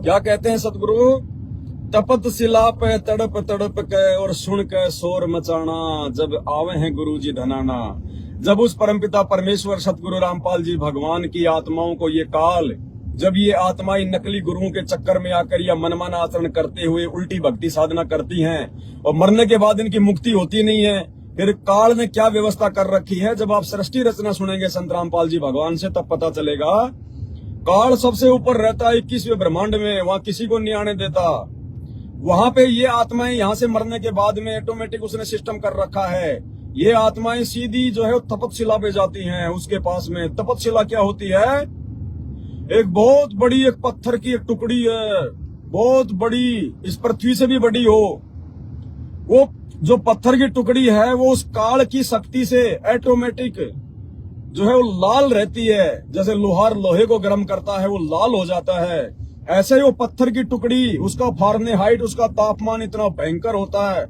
क्या कहते हैं सतगुरु? तपत शिला पे तड़प तड़प के और सुन के शोर मचाना, जब आवे हैं गुरु जी धनाना। जब उस परमपिता परमेश्वर सतगुरु रामपाल जी भगवान की आत्माओं को ये काल, जब ये आत्माएं नकली गुरुओं के चक्कर में आकर या मनमाना आचरण करते हुए उल्टी भक्ति साधना करती हैं और मरने के बाद इनकी मुक्ति होती नहीं है, फिर काल ने क्या व्यवस्था कर रखी है। जब आप सृष्टि रचना सुनेंगे संत रामपाल जी भगवान से, तब पता चलेगा काल सबसे ऊपर रहता है 21वें ब्रह्मांड में, वहां किसी को नहीं आने देता। वहां पे ये आत्माएं यहाँ से मरने के बाद में ऑटोमेटिक उसने सिस्टम कर रखा है। ये आत्माएं सीधी जो है वो तपतशिला पे जाती हैं। उसके पास में तपतशिला क्या होती है? एक बहुत बड़ी एक पत्थर की एक टुकड़ी है, बहुत बड़ी, इस पृथ्वी से भी बड़ी हो। वो जो पत्थर की टुकड़ी है वो उस काल की शक्ति से ऑटोमेटिक जो है वो लाल रहती है। जैसे लोहार लोहे को गर्म करता है वो लाल हो जाता है, ऐसे ही वो पत्थर की टुकड़ी, उसका फारेनहाइट, उसका तापमान इतना भयंकर होता है,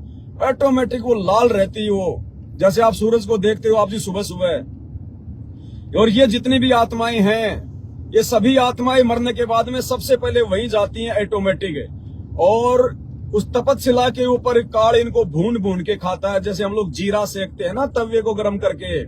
ऑटोमेटिक वो लाल रहती है। वो जैसे आप सूरज को देखते हो आप जी सुबह सुबह। और ये जितनी भी आत्माएं हैं, ये सभी आत्माएं मरने के बाद में सबसे पहले वही जाती हैं ऑटोमेटिक। और उस तपतशिला के ऊपर काल इनको भून भून के खाता है, जैसे हम लोग जीरा सेकते हैं ना तवे को गर्म करके,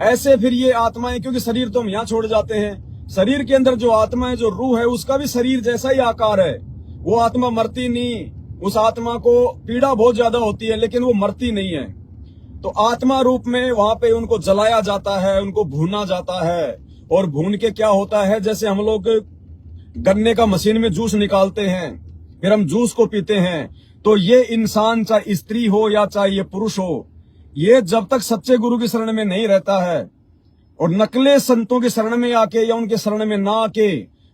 ऐसे फिर ये आत्माएं, क्योंकि शरीर तो हम यहाँ छोड़ जाते हैं, शरीर के अंदर जो आत्मा है, जो रूह है, उसका भी शरीर जैसा ही आकार है। वो आत्मा मरती नहीं, उस आत्मा को पीड़ा बहुत ज्यादा होती है लेकिन वो मरती नहीं है। तो आत्मा रूप में वहां पे उनको जलाया जाता है, उनको भूना जाता है। और भून के क्या होता है, जैसे हम लोग गन्ने का मशीन में जूस निकालते हैं, फिर हम जूस को पीते हैं। तो ये इंसान चाहे स्त्री हो या चाहे ये पुरुष हो, ये जब तक सच्चे गुरु की शरण में नहीं रहता है और नकले संतों की शरण में आके या उनके शरण में ना आके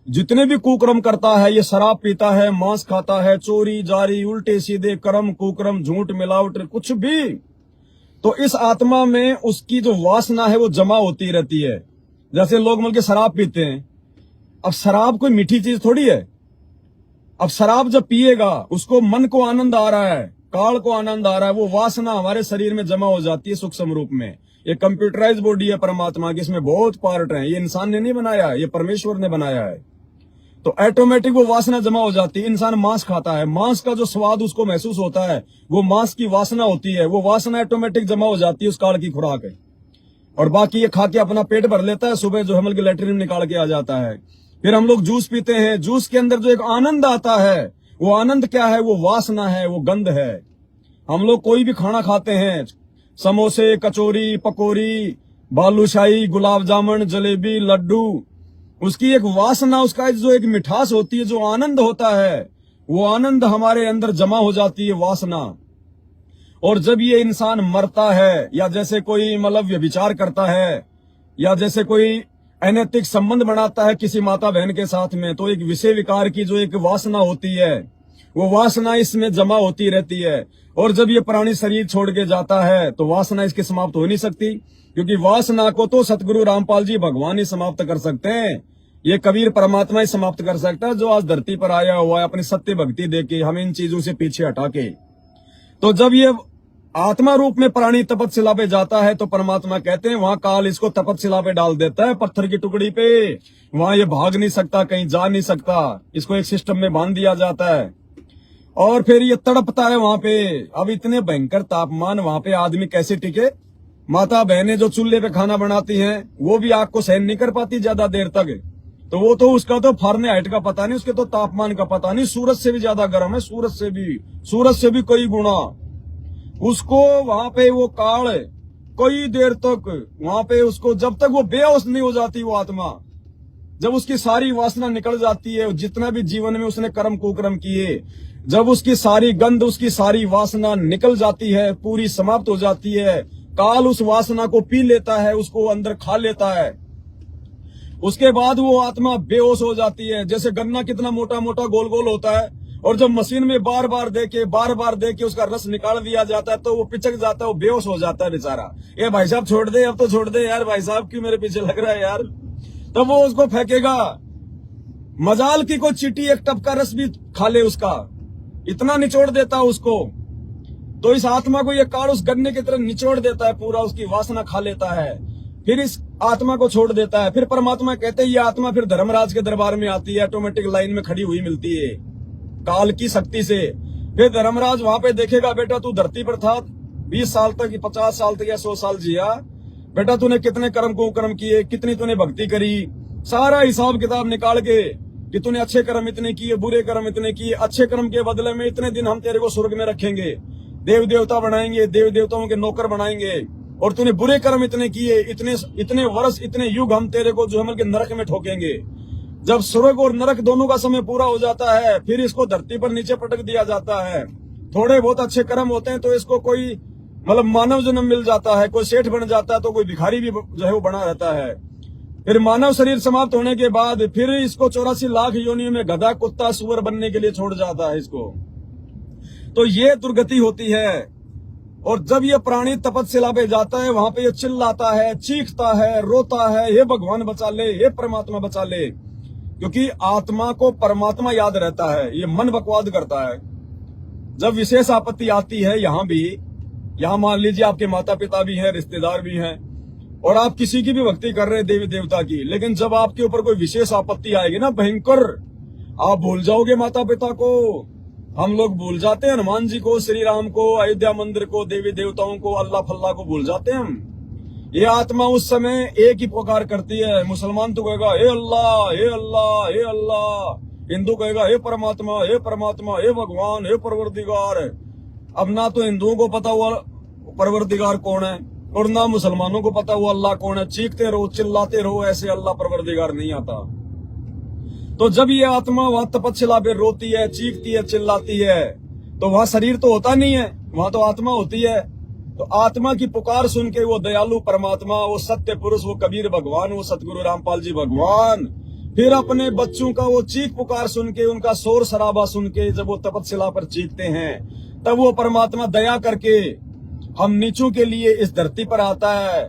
जितने भी कुकर्म करता है, ये शराब पीता है, मांस खाता है, चोरी जारी उल्टे सीधे कर्म कुकर्म झूठ मिलावट कुछ भी, तो इस आत्मा में उसकी जो वासना है वो जमा होती रहती है। जैसे लोग मिलकर शराब पीते हैं, अब शराब कोई मीठी चीज थोड़ी है। अब शराब जब पिएगा उसको मन को आनंद आ रहा है, काल को आनंद आ रहा है, वो वासना हमारे शरीर में जमा हो जाती है सूक्ष्म रूप में। ये कंप्यूटराइज बॉडी है परमात्मा की, इसमें बहुत पार्ट हैं। ये इंसान ने नहीं बनाया, ये परमेश्वर ने बनाया है। तो ऑटोमेटिक वो वासना जमा हो जाती है। इंसान मांस खाता है, मांस का जो स्वाद उसको महसूस होता है वो मांस की वासना होती है। वो वासना ऑटोमेटिक जमा हो जाती है, उस काल की खुराक है। और बाकी ये खा के अपना पेट भर लेता है, सुबह जो हमल के लैट्रिन में निकाल के आ जाता है। फिर हम लोग जूस पीते हैं, जूस के अंदर जो एक आनंद आता है, वो आनंद क्या है? वो वासना है, वो गंध है। हम लोग कोई भी खाना खाते हैं, समोसे, कचौरी, पकौड़ी, बालूशाही, गुलाब जामुन, जलेबी, लड्डू, उसकी एक वासना, उसका जो एक मिठास होती है, जो आनंद होता है, वो आनंद हमारे अंदर जमा हो जाती है, वासना। और जब ये इंसान मरता है या जैसे कोई मतलब व्यभिचार करता है या जैसे कोई अनैतिक संबंध बनाता है किसी माता बहन के साथ में, तो एक विषय विकार की जो एक वासना होती है, वो वासना इसमें जमा होती रहती है। और जब ये प्राणी शरीर छोड़ के जाता है तो वासना इसकी समाप्त हो नहीं सकती, क्योंकि वासना को तो सतगुरु रामपाल जी भगवान ही समाप्त कर सकते हैं। ये कबीर परमात्मा ही समाप्त कर सकता है, जो आज धरती पर आया हुआ है अपनी सत्य भक्ति देके हमें इन चीजों से पीछे हटा के। तो जब ये आत्मा रूप में प्राणी तपतशिला पे जाता है तो परमात्मा कहते हैं वहां काल इसको तपतशिला पे डाल देता है, पत्थर की टुकड़ी पे। वहां ये भाग नहीं सकता, कहीं जा नहीं सकता, इसको एक सिस्टम में बांध दिया जाता है। और फिर ये तड़पता है वहां पे। अब इतने भयंकर तापमान, वहां पे आदमी कैसे टिके? माता बहनें जो चूल्हे पे खाना बनाती हैं वो भी आग को सहन नहीं कर पाती ज्यादा देर तक। तो वो तो उसका तो फारेनहाइट का पता नहीं, उसके तो तापमान का पता नहीं। सूरज से भी ज्यादा गर्म है, सूरज से भी कई गुना। उसको वहां पे वो काल कई देर तक वहां पे उसको, जब तक वो बेहोश नहीं हो जाती वो आत्मा, जब उसकी सारी वासना निकल जाती है, जितना भी जीवन में उसने कर्म कुकर्म किए, जब उसकी सारी गंध, उसकी सारी वासना निकल जाती है, पूरी समाप्त हो जाती है, काल उस वासना को पी लेता है, उसको अंदर खा लेता है। उसके बाद वो आत्मा बेहोश हो जाती है। जैसे गन्ना कितना मोटा मोटा गोल गोल होता है, और जब मशीन में बार बार देके उसका रस निकाल दिया जाता है तो वो पिचक जाता है, वो बेहोश हो जाता है बेचारा। ये भाई साहब छोड़ दे, अब तो छोड़ दे यार, भाई साहब क्यों मेरे पीछे लग रहा है यार। तब वो उसको फेंकेगा। मजाल की कोई चींटी एक टप का रस भी खा ले उसका, इतना निचोड़ देता उसको। तो इस आत्मा को ये काल उस गन्ने की तरह निचोड़ देता है पूरा, उसकी वासना खा लेता है। फिर इस आत्मा को छोड़ देता है। फिर परमात्मा कहते हैं ये आत्मा फिर धर्मराज के दरबार में आती है, ऑटोमेटिक लाइन में खड़ी हुई मिलती है काल की शक्ति से। फिर धर्मराज वहां पे देखेगा, बेटा तू धरती पर था 20 साल तक, 50 साल तक या 100 साल जिया, बेटा तूने कितने कर्म को कर्म किए, कितनी तूने भक्ति करी, सारा हिसाब किताब निकाल के कि तूने अच्छे कर्म इतने किए, बुरे कर्म इतने किए, अच्छे कर्म के बदले में इतने दिन हम तेरे को स्वर्ग में रखेंगे, देव देवता बनाएंगे, देव देवताओं के नौकर बनाएंगे, और तूने बुरे कर्म इतने किए, इतने वर्ष, इतने युग हम तेरे को जो है नरक में ठोकेंगे। जब स्वर्ग और नरक दोनों का समय पूरा हो जाता है, फिर इसको धरती पर नीचे पटक दिया जाता है। थोड़े बहुत अच्छे कर्म होते हैं तो इसको कोई मतलब मानव जन्म मिल जाता है, कोई सेठ बन जाता है तो कोई भिखारी भी जो है वो बना रहता है। फिर मानव शरीर समाप्त होने के बाद फिर इसको 84 लाख योनियों में गधा, कुत्ता, सुअर बनने के लिए छोड़ जाता है इसको। तो ये दुर्गति होती है। और जब ये प्राणी तपस्या पे जाता है, वहां पे ये चिल्लाता है, चीखता है, रोता है, हे भगवान बचा ले, हे परमात्मा बचा ले, क्योंकि आत्मा को परमात्मा याद रहता है, ये मन बकवाद करता है। जब विशेष आपत्ति आती है, यहाँ मान लीजिए आपके माता पिता भी हैं, रिश्तेदार भी हैं, और आप किसी की भी भक्ति कर रहे हैं देवी देवता की, लेकिन जब आपके ऊपर कोई विशेष आपत्ति आएगी ना भयंकर, आप भूल जाओगे माता पिता को। हम लोग भूल जाते हैं हनुमान जी को, श्री राम को, अयोध्या मंदिर को, देवी देवताओं को, अल्लाह फल्लाह को भूल जाते हैं हम। ये आत्मा उस समय एक ही पुकार करती है। मुसलमान तो कहेगा हे अल्लाह, हे अल्लाह, हे अल्लाह, हिंदू कहेगा हे परमात्मा, हे परमात्मा, हे भगवान, हे परवरदिगार। अब ना तो हिंदुओं को पता हुआ परवरदिगार कौन है, और ना मुसलमानों को पता हुआ अल्लाह कौन है। चीखते रहो, चिल्लाते रहो, ऐसे अल्लाह परवरदिगार नहीं आता। तो जब ये आत्मा वहां तपस्या पे रोती है, चीखती है, चिल्लाती है, तो वहां शरीर तो होता नहीं है, वहां तो आत्मा होती है। तो आत्मा की पुकार सुन के वो दयालु परमात्मा, वो सत्य पुरुष, वो कबीर भगवान, वो सतगुरु रामपाल जी भगवान, फिर अपने बच्चों का वो चीख पुकार सुन के, उनका शोर शराबा सुन के, जब वो तपस्या पर चीखते हैं, तब वो परमात्मा दया करके हम नीचों के लिए इस धरती पर आता है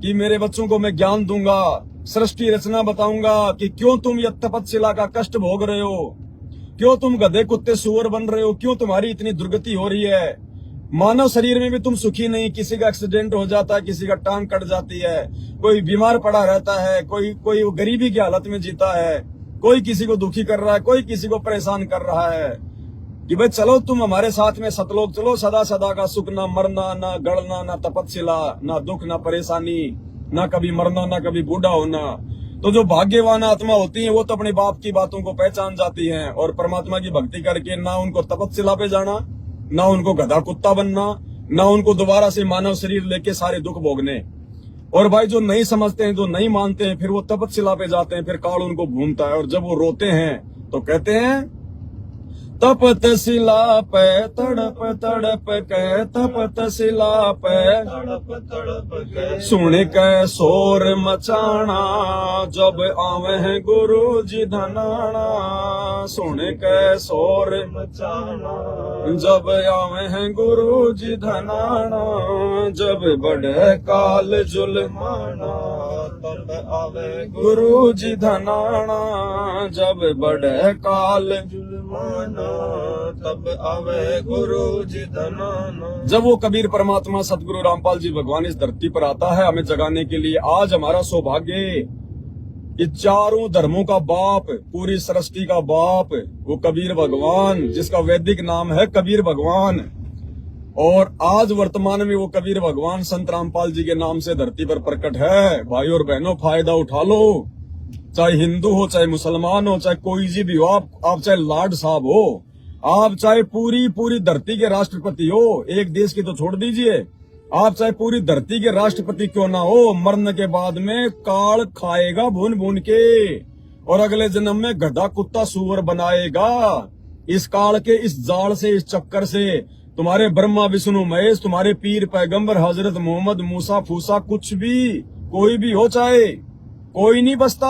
कि मेरे बच्चों को मैं ज्ञान दूंगा, सृष्टि रचना बताऊंगा कि क्यों तुम यह तपस्या का कष्ट भोग रहे हो, क्यों तुम गधे कुत्ते सुअर बन रहे हो, क्यों तुम्हारी इतनी दुर्गति हो रही है। मानव शरीर में भी तुम सुखी नहीं, किसी का एक्सीडेंट हो जाता है, किसी का टांग कट जाती है, कोई बीमार पड़ा रहता है, कोई गरीबी की हालत में जीता है, कोई किसी को दुखी कर रहा है, कोई किसी को परेशान कर रहा है कि भाई चलो तुम हमारे साथ में सतलोक चलो, सदा सदा का सुख, ना मरना, ना गड़ना, ना तपस्या, ना दुख, ना परेशानी, ना कभी मरना, ना कभी बूढ़ा होना। तो जो भाग्यवान आत्मा होती है वो तो अपने बाप की बातों को पहचान जाती हैं, और परमात्मा की भक्ति करके ना उनको तपस्या पे जाना, ना उनको गधा कुत्ता बनना, ना उनको दोबारा से मानव शरीर लेके सारे दुख भोगने। और भाई जो नहीं समझते हैं, जो नहीं मानते हैं, फिर वो तपस्या पे जाते हैं, फिर काल उनको घूमता है, और जब वो रोते हैं तो कहते हैं तपस्या पे तड़प तड़प के, तपस्या पे तड़प तड़प के, सुन के शोर मचाना, जब आवे हैं गुरु जी धनाना, सुन के शोर मचाना, जब आवे हैं गुरु जी धनाना, जब बढ़े काल जुल्माना, तब आवे गुरु जी धनाना, जब बढ़े काल जुल्माना, तब आवे गुरु जी धनाना। जब वो कबीर परमात्मा सतगुरु रामपाल जी भगवान इस धरती पर आता है हमें जगाने के लिए, आज हमारा सौभाग्य, ये चारों धर्मों का बाप, पूरी सृष्टि का बाप, वो कबीर भगवान, जिसका वैदिक नाम है कबीर भगवान, और आज वर्तमान में वो कबीर भगवान संत रामपाल जी के नाम से धरती पर प्रकट है। भाई और बहनों, फायदा उठा लो, चाहे हिंदू हो, चाहे मुसलमान हो, चाहे कोई भी हो, आप चाहे लॉर्ड साहब हो, आप चाहे पूरी धरती के राष्ट्रपति हो, एक देश की तो छोड़ दीजिए, आप चाहे पूरी धरती के राष्ट्रपति क्यों ना हो, मरने के बाद में काल खाएगा भून भून के, और अगले जन्म में गधा कुत्ता सुअर बनाएगा। इस काल के इस जाल से, इस चक्कर से तुम्हारे ब्रह्मा विष्णु महेश, तुम्हारे पीर पैगंबर हजरत मोहम्मद मूसा फूसा, कुछ भी कोई भी हो, चाहे कोई नहीं बचता।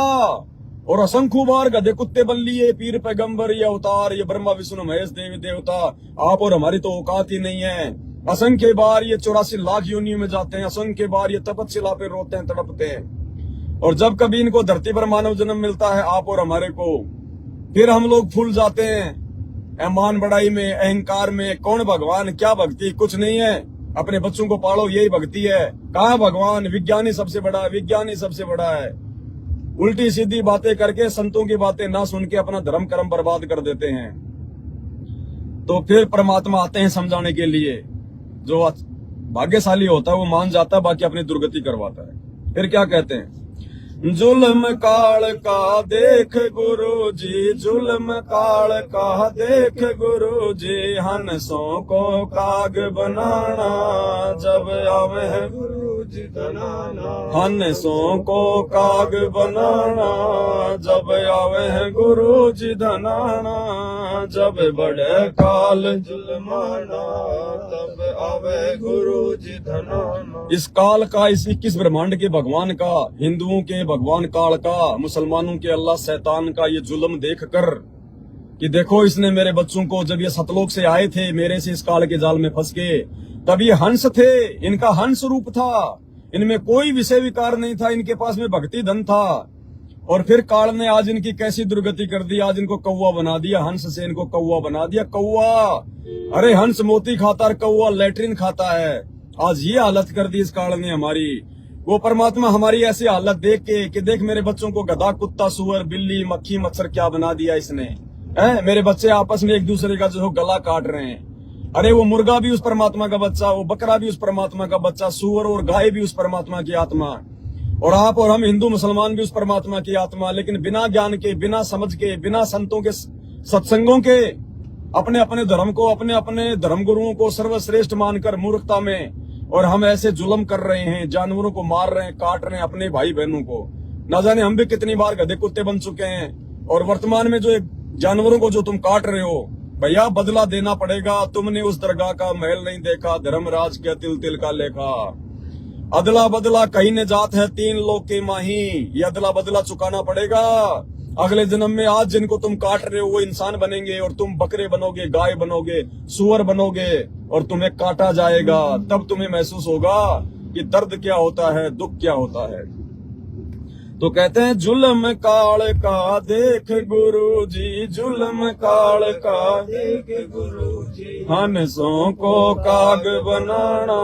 और असंख्य बार गधे कुत्ते बन लिए पीर पैगंबर, ये अवतार, ये ब्रह्मा विष्णु महेश देवी देवता, आप और हमारी तो औकात ही नहीं है। असंख्य बार ये 84 लाख योनियों में जाते हैं, असंख्य बार ये तपस्या पे रोते हैं, तड़पते हैं, और जब कभी इनको धरती पर मानव जन्म मिलता है आप और हमारे को, फिर हम लोग फूल जाते हैं अहमान बढ़ाई में, अहंकार में, कौन भगवान, क्या भक्ति, कुछ नहीं है। अपने बच्चों को पालो, यही भक्ति है। कहाँ भगवान? विज्ञानी सबसे बड़ा है, विज्ञानी सबसे बड़ा है। उल्टी सीधी बातें करके, संतों की बातें ना सुन के अपना धर्म कर्म बर्बाद कर देते हैं। तो फिर परमात्मा आते हैं समझाने के लिए। जो भाग्यशाली होता है वो मान जाता है, बाकी अपनी दुर्गति करवाता है। फिर क्या कहते हैं? जुल्म काल का देख गुरु जी, जुल्म काल का देख गुरु जी, हंसों को काग बनाना जब आवे गुरु जी धनाना। हंसों को काग बनाना जब आवे गुरु जी धनाना, जब बड़े काल जुल्माना तब आवे गुरु जी धनाना। इस काल का, इस 21 ब्रह्मांड के भगवान का, हिंदुओं के भगवान काल का, मुसलमानों के अल्लाह शैतान का ये जुल्म देखकर कि देखो इसने मेरे बच्चों को, जब ये सतलोक से आए थे मेरे से इस काल के जाल में फंस के, तब ये हंस थे, इनका हंस रूप था, इनमें कोई विषय विकार नहीं था, इनके पास में भक्ति धन था। और फिर काल ने आज इनकी कैसी दुर्गति कर दी, आज इनको कौवा बना दिया, हंस से इनको कौवा बना दिया। कौवा, अरे हंस मोती खाता है, कौवा लैट्रिन खाता है। आज ये हालत कर दी इस काल ने हमारी। वो परमात्मा हमारी ऐसी हालत देख के कि देख मेरे बच्चों को गधा, कुत्ता, सुअर, बिल्ली, मक्खी, मच्छर क्या बना दिया इसने। मेरे बच्चे आपस में एक दूसरे का जो गला काट रहे हैं। अरे वो मुर्गा भी उस परमात्मा का बच्चा, वो बकरा भी उस परमात्मा का बच्चा, सुअर और गाय भी उस परमात्मा की आत्मा, और आप और हम हिंदू मुसलमान भी उस परमात्मा की आत्मा। लेकिन बिना ज्ञान के, बिना समझ के, बिना संतों के सत्संगों के अपने अपने धर्म को, अपने अपने धर्म गुरुओं को सर्वश्रेष्ठ मानकर मूर्खता में, और हम ऐसे जुल्म कर रहे हैं, जानवरों को मार रहे हैं, काट रहे हैं अपने भाई बहनों को। ना जाने हम भी कितनी बार गधे कुत्ते बन चुके हैं। और वर्तमान में जो एक जानवरों को जो तुम काट रहे हो, भैया बदला देना पड़ेगा। तुमने उस दरगाह का महल नहीं देखा, धर्मराज के तिल तिल का लेखा। अदला बदला कहीं न जात है, 3 लोग के माही, ये अदला बदला चुकाना पड़ेगा। अगले जन्म में आज जिनको तुम काट रहे हो वो इंसान बनेंगे, और तुम बकरे बनोगे, गाय बनोगे, सुअर बनोगे, और तुम्हें काटा जाएगा। तब तुम्हें महसूस होगा कि दर्द क्या होता है, दुख क्या होता है। तो कहते हैं जुल्म काल का देख गुरु जी, जुल्म काल का देख गुरु जी, हंसों को काग बनाना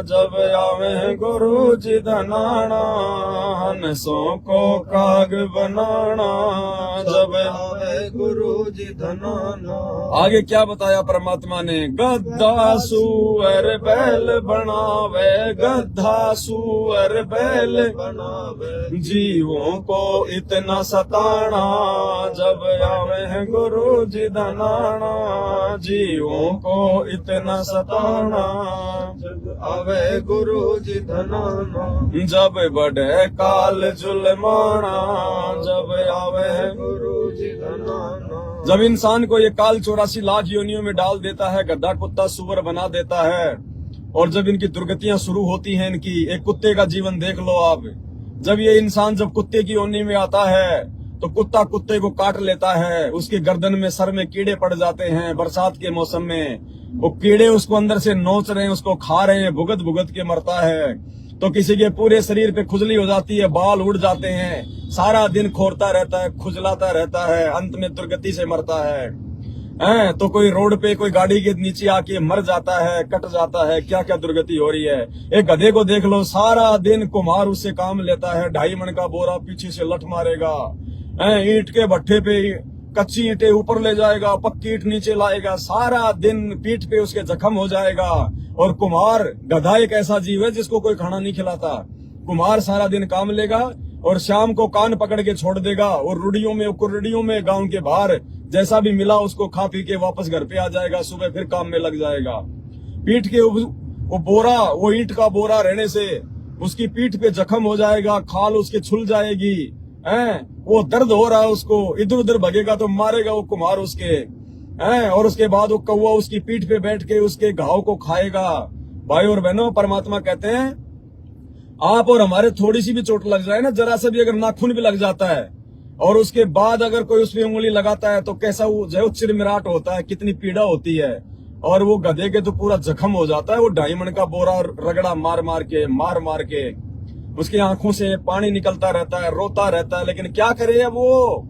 जब आवे गुरु जी धनाना। हंसों को काग बनाना जब आवे गुरु जी धनाना। आगे क्या बताया परमात्मा ने? गद्दा सुअर बैल बनावे, गद्दा सुअर बैल बनावे, जीवों को इतना सताना जब आवे गुरु जी धनाना। जीवों को इतना सताना जब आवे गुरु जी धनाना। जब बड़े काल जुल्माना जब आवे गुरु जी धनाना। जब इंसान को ये काल 84 लाख योनियों में डाल देता है, गड्ढा कुत्ता सुअर बना देता है, और जब इनकी दुर्गतियां शुरू होती हैं इनकी, एक कुत्ते का जीवन देख लो आप। जब ये इंसान जब कुत्ते की योनि में आता है तो कुत्ता कुत्ते को काट लेता है, उसके गर्दन में, सर में कीड़े पड़ जाते हैं। बरसात के मौसम में वो कीड़े उसको अंदर से नोच रहे हैं, उसको खा रहे हैं, भुगत भुगत के मरता है। तो किसी के पूरे शरीर पे खुजली हो जाती है, बाल उड़ जाते हैं, सारा दिन खोरता रहता है, खुजलाता रहता है, अंत में दुर्गति से मरता है। तो कोई रोड पे कोई गाड़ी के नीचे आके मर जाता है, कट जाता है। क्या क्या दुर्गति हो रही है। एक गधे को देख लो, सारा दिन कुम्हार उससे काम लेता है, 2.5 मन का बोरा पीछे से लठ मारेगा, ईंट के भट्ठे पे कच्ची ईंटें ऊपर ले जाएगा, पक्की ईंट नीचे लाएगा, सारा दिन पीठ पे उसके जख्म हो जाएगा। और कुम्हार, गधा एक ऐसा जीव है जिसको कोई खाना नहीं खिलाता। कुम्हार सारा दिन काम लेगा और शाम को कान पकड़ के छोड़ देगा, और कुर्रियों में गांव के बाहर जैसा भी मिला उसको खा पी के वापस घर पे आ जाएगा, सुबह फिर काम में लग जाएगा। पीठ के वो बोरा, वो ईंट का बोरा रहने से उसकी पीठ पे जख्म हो जाएगा, खाल उसके छुल जाएगी, वो दर्द हो रहा है उसको, इधर उधर भगेगा तो मारेगा वो कुम्हार उसके, और उसके बाद वो कौवा उसकी पीठ पे बैठ के उसके घाव को खाएगा। भाई और बहनों, परमात्मा कहते हैं आप और हमारे थोड़ी सी भी चोट लग जाए ना, जरा सा भी अगर नाखून भी लग जाता है, और उसके बाद अगर कोई उसमें उंगली लगाता है तो कैसा वो जो चिरमिराट होता है, कितनी पीड़ा होती है। और वो गधे के तो पूरा जख्म हो जाता है। वो 2.5 मन का बोरा रगड़ा मार मार के उसकी आंखों से पानी निकलता रहता है, रोता रहता है। लेकिन क्या करे वो,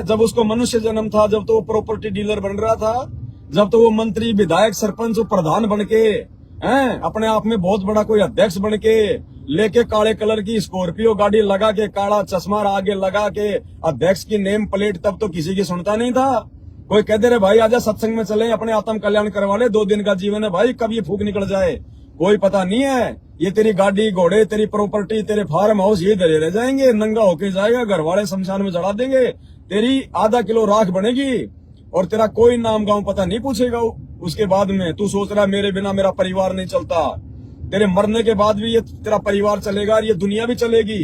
जब उसको मनुष्य जन्म था, जब तो वो प्रॉपर्टी डीलर बन रहा था, जब तो वो मंत्री, विधायक, सरपंच, प्रधान बन के हैं, अपने आप में बहुत बड़ा कोई अध्यक्ष बन के लेके काले कलर की स्कॉर्पियो गाड़ी लगा के काला चश्मा आगे लगा के अध्यक्ष की नेम प्लेट, तब तो किसी की सुनता नहीं था। कोई कहते रहे भाई आजा सत्संग में चले, अपने आत्म कल्याण करवा ले, 2 दिन का जीवन है भाई, कब ये फूक निकल जाए कोई पता नहीं है। ये तेरी गाड़ी घोड़े, तेरी प्रॉपर्टी, तेरे फार्म हाउस ये धरे रह जाएंगे, नंगा होके जाएगा, घर वाले शमशान में जड़ा देंगे, तेरी आधा किलो राख बनेगी और तेरा कोई नाम गांव पता नहीं पूछेगा। उसके बाद में तू सोच रहा मेरे बिना मेरा परिवार नहीं चलता, तेरे मरने के बाद भी ये तेरा परिवार चलेगा और ये दुनिया भी चलेगी।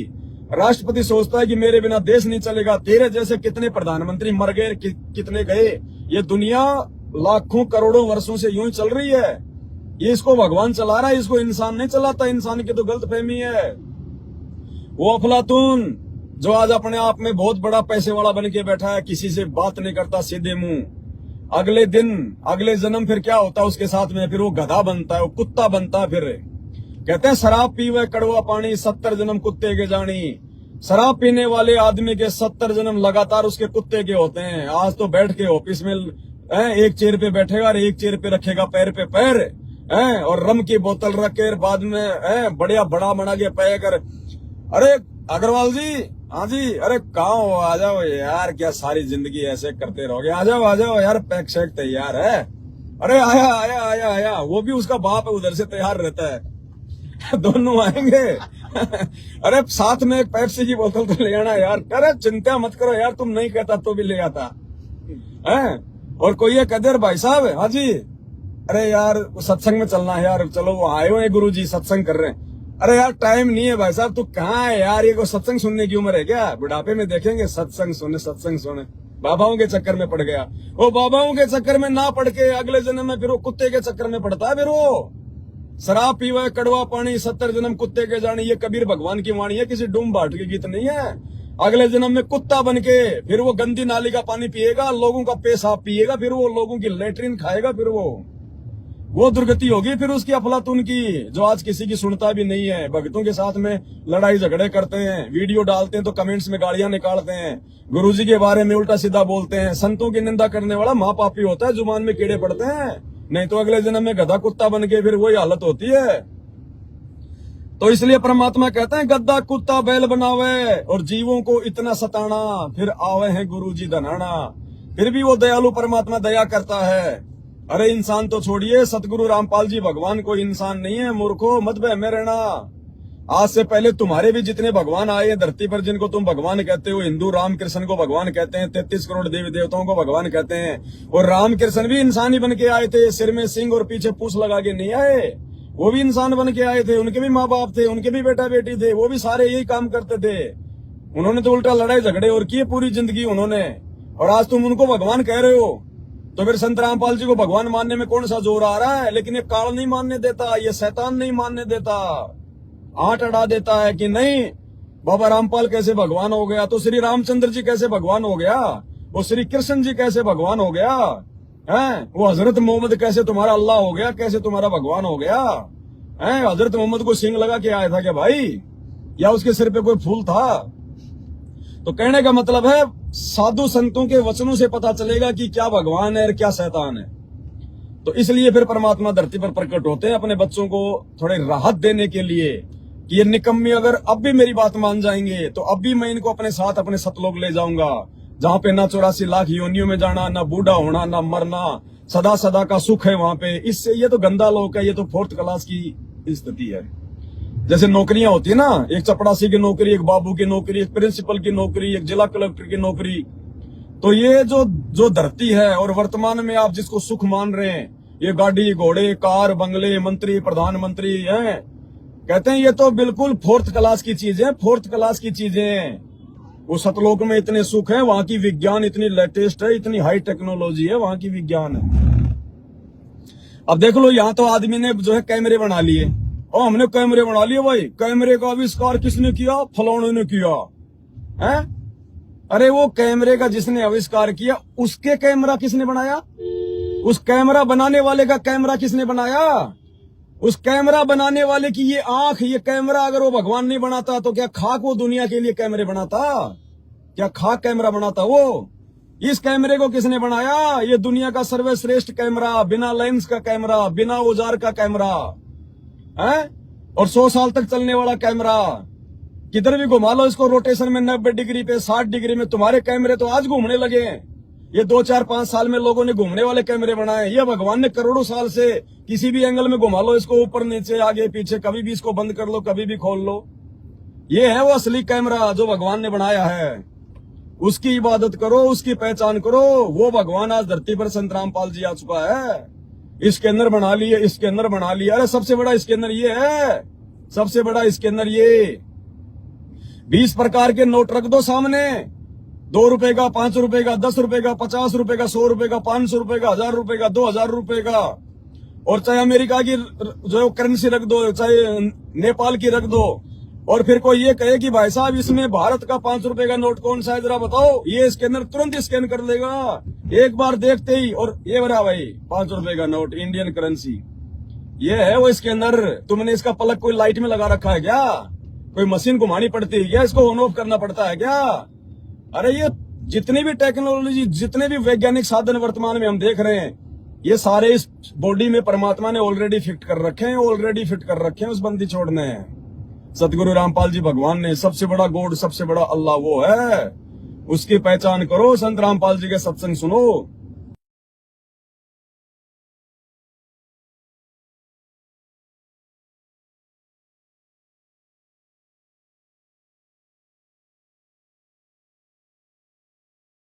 राष्ट्रपति सोचता है कि मेरे बिना देश नहीं चलेगा। तेरे जैसे कितने प्रधानमंत्री मर गए, कितने गए, ये दुनिया लाखों करोड़ों वर्षों से यूं ही चल रही है। ये इसको भगवान चला रहा है, इसको इंसान नहीं चलाता। इंसान की तो गलतफहमी है। वो अफलातून जो आज अपने आप में बहुत बड़ा पैसे वाला बन के बैठा है, किसी से बात नहीं करता, सीधे मुंह, अगले दिन अगले जन्म फिर क्या होता है उसके साथ में, फिर वो गधा बनता है, वो कुत्ता बनता है। फिर कहते हैं शराब पीवे कड़वा पानी, 70 जन्म कुत्ते के जानी। शराब पीने वाले आदमी के 70 जन्म लगातार उसके कुत्ते के होते हैं। आज तो बैठ के ऑफिस में एक चेयर पे बैठेगा और एक चेयर पे रखेगा पैर पे पैर, और रम की बोतल रख के बाद में बढ़िया बड़ा बना के पे कर, अरे अग्रवाल जी, हाँ जी, अरे कहाँ हो, आ जाओ यार, क्या सारी जिंदगी ऐसे करते रहोगे, आ जाओ यार, पैक शैक तैयार है। अरे आया आया आया आया, वो भी उसका बाप है, उधर से तैयार रहता है। दोनों आएंगे। अरे साथ में एक पेप्सी की बोतल तो ले आना यार। अरे चिंता मत करो यार, तुम नहीं कहता तो भी ले आता है। और कोई ये कहते भाई साहब, हाँ जी, अरे यार सत्संग में चलना है यार, चलो वो आए हुए गुरु जी सत्संग कर रहे हैं। अरे यार टाइम नहीं है भाई साहब, तू कहाँ है यार, ये को सत्संग सुनने की उम्र है क्या, बुढ़ापे में देखेंगे सत्संग सुने। बाबाओं के चक्कर में पड़ गया। वो बाबाओं के चक्कर में ना पड़ के अगले जन्म में फिर वो कुत्ते के चक्कर में पड़ता है। फिर वो शराब पीवा कड़वा पानी, 70 जन्म कुत्ते के जानी, ये कबीर भगवान की वाणी है, किसी डूम भाट की गीत नहीं है। अगले जन्म में कुत्ता बन के फिर वो गंदी नाली का पानी पिएगा, लोगों का पेशाब पिएगा, फिर वो लोगों की लेटरिन खाएगा, फिर वो दुर्गति होगी फिर उसकी अफलातून की, जो आज किसी की सुनता भी नहीं है। भक्तों के साथ में लड़ाई झगड़े करते हैं, वीडियो डालते हैं तो कमेंट्स में गालियां निकालते हैं, गुरुजी के बारे में उल्टा सीधा बोलते हैं। संतों की निंदा करने वाला महापापी होता है, जुबान में कीड़े पड़ते हैं, नहीं तो अगले जन्म में गधा कुत्ता बन के फिर वही हालत होती है। तो इसलिए परमात्मा कहते हैं गद्दा कुत्ता बैल बनावे और जीवों को इतना सताना, फिर आवे हैं गुरुजी धनाना। फिर भी वो दयालु परमात्मा दया करता है। अरे इंसान तो छोड़िए, सतगुरु रामपाल जी भगवान कोई इंसान नहीं है, मूर्खो मत बह में रहना। आज से पहले तुम्हारे भी जितने भगवान आए हैं धरती पर, जिनको तुम भगवान कहते हो, हिंदू रामकृष्ण को भगवान कहते हैं, 33 करोड़ देवी देवताओं को भगवान कहते हैं। और रामकृष्ण भी इंसान ही बन के आए थे, सिर में सिंह और पीछे पूछ लगा के नहीं आए, वो भी इंसान बन के आए थे, उनके भी माँ बाप थे, उनके भी बेटा बेटी थे, वो भी सारे यही काम करते थे। उन्होंने तो उल्टा लड़ाई झगड़े और किए पूरी जिंदगी उन्होंने, और आज तुम उनको भगवान कह रहे हो। तो फिर संत रामपाल जी को भगवान मानने में कौन सा जोर आ रहा है? लेकिन ये काल नहीं मानने देता, ये शैतान नहीं मानने देता, आंट अड़ा देता है कि नहीं बाबा रामपाल कैसे भगवान हो गया, तो श्री रामचंद्र जी कैसे भगवान हो गया, वो श्री कृष्ण जी कैसे भगवान हो गया है, वो हजरत मोहम्मद कैसे तुम्हारा अल्लाह हो गया, कैसे तुम्हारा भगवान हो गया है? हजरत मोहम्मद को सिंह लगा के आया था क्या भाई, या उसके सिर पे कोई फूल था? तो कहने का मतलब है साधु संतों के वचनों से पता चलेगा कि क्या भगवान है और क्या शैतान है। तो इसलिए फिर परमात्मा धरती पर प्रकट होते हैं अपने बच्चों को थोड़े राहत देने के लिए कि ये निकम्मी अगर अब भी मेरी बात मान जाएंगे तो अब भी मैं इनको अपने साथ अपने सतलोक ले जाऊंगा, जहाँ पे ना 84 लाख योनियों में जाना, ना बूढ़ा होना, ना मरना, सदा सदा का सुख है वहां पे। इससे ये तो गंदा लोक है, ये तो 4th क्लास की स्थिति है। जैसे नौकरियां होती है ना, एक चपड़ासी की नौकरी, एक बाबू की नौकरी, एक प्रिंसिपल की नौकरी, एक जिला कलेक्टर की नौकरी। तो ये जो धरती है और वर्तमान में आप जिसको सुख मान रहे हैं, ये गाड़ी घोड़े कार बंगले मंत्री प्रधानमंत्री हैं, कहते हैं ये तो बिल्कुल 4th क्लास की चीजें, 4th क्लास की चीजें हैं। वो सतलोक में इतने सुख है, वहां की विज्ञान इतनी लेटेस्ट है, इतनी हाई टेक्नोलॉजी है वहां की विज्ञान है। अब देख लो यहाँ तो आदमी ने जो है कैमरे बना लिए, और हमने कैमरे बना लिए भाई, कैमरे का आविष्कार किसने किया? फलाने ने किया है। अरे वो कैमरे का जिसने आविष्कार किया उसके कैमरा किसने बनाया? उस कैमरा बनाने वाले का कैमरा किसने बनाया? उस कैमरा बनाने वाले की ये आंख, ये कैमरा अगर वो भगवान नहीं बनाता तो क्या खाक वो दुनिया के लिए कैमरे बनाता? क्या खाक कैमरा बनाता वो? इस कैमरे को किसने बनाया? ये दुनिया का सर्वश्रेष्ठ कैमरा, बिना लेंस का कैमरा, बिना औजार का कैमरा है। और 100 साल तक चलने वाला कैमरा, किधर भी घुमा लो इसको रोटेशन में 90 डिग्री पे, 60 डिग्री में। तुम्हारे कैमरे तो आज घूमने लगे हैं, ये 2 4 5 साल में लोगों ने घूमने वाले कैमरे बनाए। ये भगवान ने करोड़ों साल से किसी भी एंगल में घुमा लो इसको, ऊपर नीचे आगे पीछे, कभी भी इसको बंद कर लो, कभी भी खोल लो। ये है वो असली कैमरा जो भगवान ने बनाया है। उसकी इबादत करो, उसकी पहचान करो। वो भगवान आज धरती पर संत रामपाल जी आ चुका है। स्कैनर बना लिए, स्कैनर बना लिया। अरे सबसे बड़ा स्कैनर ये है, सबसे बड़ा स्कैनर ये। 20 प्रकार के नोट रख दो सामने, 2 रुपए का, 5 रुपए का, 10 रुपए का, 50 रुपए का, 100 रुपए का, 500 रुपए का, 1000 रुपए का, 2000 रुपए का। और चाहे अमेरिका की जो करेंसी रख दो, चाहे नेपाल की रख दो। और फिर कोई ये कहे कि भाई साहब इसमें भारत का 5 रुपए का नोट कौन सा है जरा बताओ, ये स्कैनर तुरंत स्कैन कर देगा एक बार देखते ही। और ये बड़ा भाई 5 रुपए का नोट, इंडियन करेंसी, ये है वो स्कैनर। तुमने इसका पलक कोई लाइट में लगा रखा है क्या? कोई मशीन घुमानी पड़ती है क्या? इसको ऑन ऑफ करना पड़ता है क्या? अरे ये जितनी भी टेक्नोलॉजी, जितने भी वैज्ञानिक साधन वर्तमान में हम देख रहे हैं, ये सारे इस बॉडी में परमात्मा ने ऑलरेडी फिट कर रखे हैं, ऑलरेडी फिट कर रखे हैं। उस बंदी छोड़ने हैं। सतगुरु रामपाल जी भगवान ने, सबसे बड़ा गॉड, सबसे बड़ा अल्लाह वो है। उसकी पहचान करो, संत रामपाल जी के सत्संग सुनो।